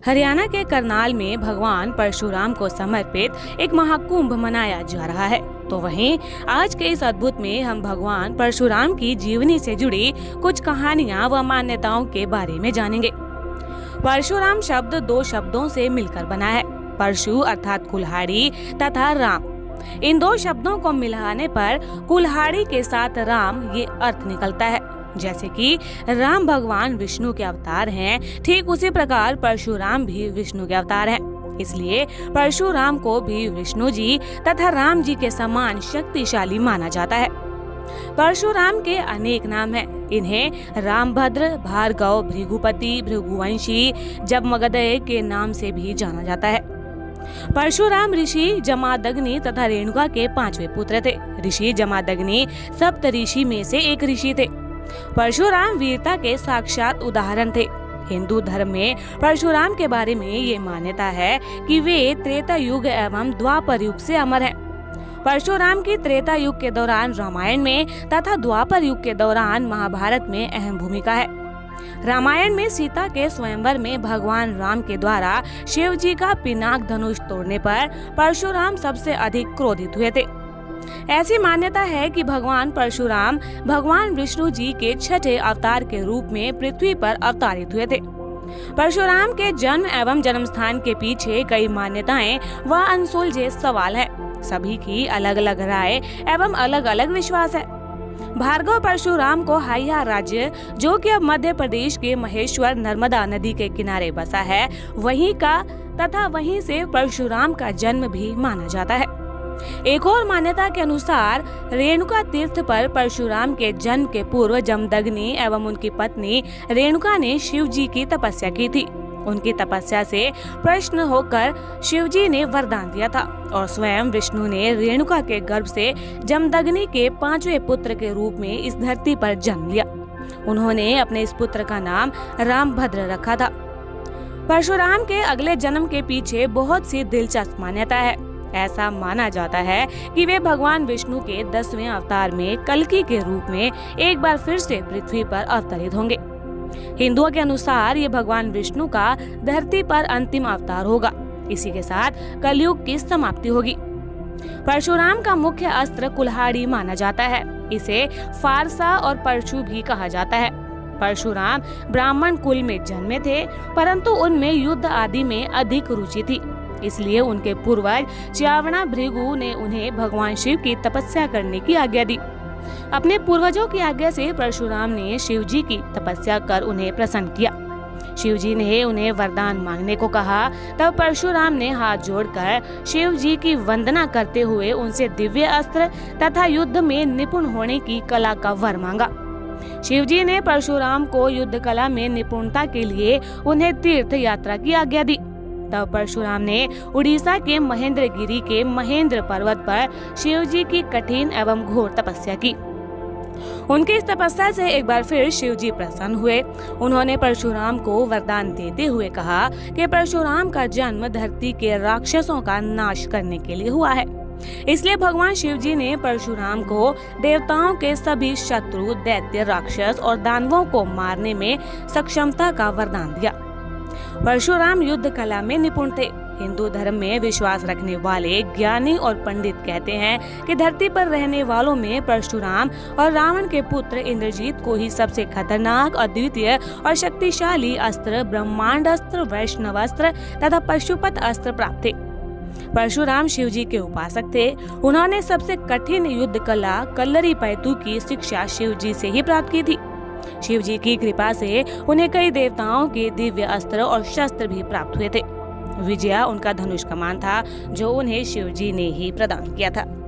हरियाणा के करनाल में भगवान परशुराम को समर्पित एक महाकुंभ मनाया जा रहा है। तो वहीं आज के इस अद्भुत में हम भगवान परशुराम की जीवनी से जुड़ी कुछ कहानियां व मान्यताओं के बारे में जानेंगे। परशुराम शब्द दो शब्दों से मिलकर बना है, परशु अर्थात कुल्हाड़ी तथा राम। इन दो शब्दों को मिलाने पर कुल्हाड़ी के साथ राम ये अर्थ निकलता है। जैसे कि राम भगवान विष्णु के अवतार हैं, ठीक उसी प्रकार परशुराम भी विष्णु के अवतार हैं। इसलिए परशुराम को भी विष्णु जी तथा राम जी के समान शक्तिशाली माना जाता है। परशुराम के अनेक नाम हैं। इन्हें रामभद्र, भार्गव, भृगुपति, भृगुवंशी, जमगदय के नाम से भी जाना जाता है। परशुराम ऋषि जमदग्नि तथा रेणुका के पांचवें पुत्र थे। ऋषि जमदग्नि सप्त ऋषि में से एक ऋषि थे। परशुराम वीरता के साक्षात उदाहरण थे। हिंदू धर्म में परशुराम के बारे में ये मान्यता है कि वे त्रेता युग एवं द्वापर युग से अमर हैं। परशुराम की त्रेता युग के दौरान रामायण में तथा द्वापर युग के दौरान महाभारत में अहम भूमिका है। रामायण में सीता के स्वयंवर में भगवान राम के द्वारा शिव जी का पिनाक धनुष तोड़ने पर परशुराम सबसे अधिक क्रोधित हुए थे। ऐसी मान्यता है कि भगवान परशुराम भगवान विष्णु जी के छठे अवतार के रूप में पृथ्वी पर अवतारित हुए थे। परशुराम के जन्म एवं जन्म स्थान के पीछे कई मान्यताएं व अनसुलझे सवाल है। सभी की अलग अलग राय एवं अलग अलग विश्वास है। भार्गव परशुराम को हाइया राज्य, जो कि अब मध्य प्रदेश के महेश्वर नर्मदा नदी के किनारे बसा है, वहीं का तथा वहीं से परशुराम का जन्म भी माना जाता है। एक और मान्यता के अनुसार रेणुका तीर्थ पर परशुराम के जन्म के पूर्व जमदग्नि एवं उनकी पत्नी रेणुका ने शिव जी की तपस्या की थी। उनकी तपस्या से प्रसन्न होकर शिव जी ने वरदान दिया था और स्वयं विष्णु ने रेणुका के गर्भ से जमदग्नि के पांचवें पुत्र के रूप में इस धरती पर जन्म लिया। उन्होंने अपने इस पुत्र का नाम रामभद्र रखा था। परशुराम के अगले जन्म के पीछे बहुत सी दिलचस्प मान्यता है। ऐसा माना जाता है कि वे भगवान विष्णु के 10वें अवतार में कल्कि के रूप में एक बार फिर से पृथ्वी पर अवतरित होंगे। हिंदुओं के अनुसार ये भगवान विष्णु का धरती पर अंतिम अवतार होगा। इसी के साथ कलयुग की समाप्ति होगी। परशुराम का मुख्य अस्त्र कुल्हाड़ी माना जाता है। इसे फारसा और परशु भी कहा जाता है। परशुराम ब्राह्मण कुल में जन्मे थे, परंतु उनमें युद्ध आदि में अधिक रुचि थी। इसलिए उनके पूर्वज च्यवना भृगु ने उन्हें भगवान शिव की तपस्या करने की आज्ञा दी। अपने पूर्वजों की आज्ञा से परशुराम ने शिव जी की तपस्या कर उन्हें प्रसन्न किया। शिव जी ने उन्हें वरदान मांगने को कहा। तब परशुराम ने हाथ जोड़कर शिव जी की वंदना करते हुए उनसे दिव्य अस्त्र तथा युद्ध में निपुण होने की कला का वर मांगा। शिव जी ने परशुराम को युद्ध कला में निपुणता के लिए उन्हें तीर्थ यात्रा की आज्ञा दी। तब परशुराम ने उड़ीसा के महेंद्रगिरी के महेंद्र पर्वत पर शिव जी की कठिन एवं घोर तपस्या की। उनकी इस तपस्या से एक बार फिर शिव जी प्रसन्न हुए। उन्होंने परशुराम को वरदान देते हुए कहा कि परशुराम का जन्म धरती के राक्षसों का नाश करने के लिए हुआ है। इसलिए भगवान शिव जी ने परशुराम को देवताओं के सभी शत्रु, दैत्य, राक्षस और दानवों को मारने में सक्षमता का वरदान दिया। परशुराम युद्ध कला में निपुण थे। हिंदू धर्म में विश्वास रखने वाले ज्ञानी और पंडित कहते हैं कि धरती पर रहने वालों में परशुराम और रावण के पुत्र इंद्रजीत को ही सबसे खतरनाक, अद्वितीय और शक्तिशाली अस्त्र ब्रह्मांड अस्त्र, वैष्णव अस्त्र तथा पशुपत अस्त्र प्राप्त थे। परशुराम शिव जी के उपासक थे। उन्होंने सबसे कठिन युद्ध कला कल्लरी पैतु की शिक्षा शिव जी से ही प्राप्त की थी। शिव जी की कृपा से उन्हें कई देवताओं के दिव्य अस्त्र और शस्त्र भी प्राप्त हुए थे। विजया उनका धनुष कमान था, जो उन्हें शिव जी ने ही प्रदान किया था।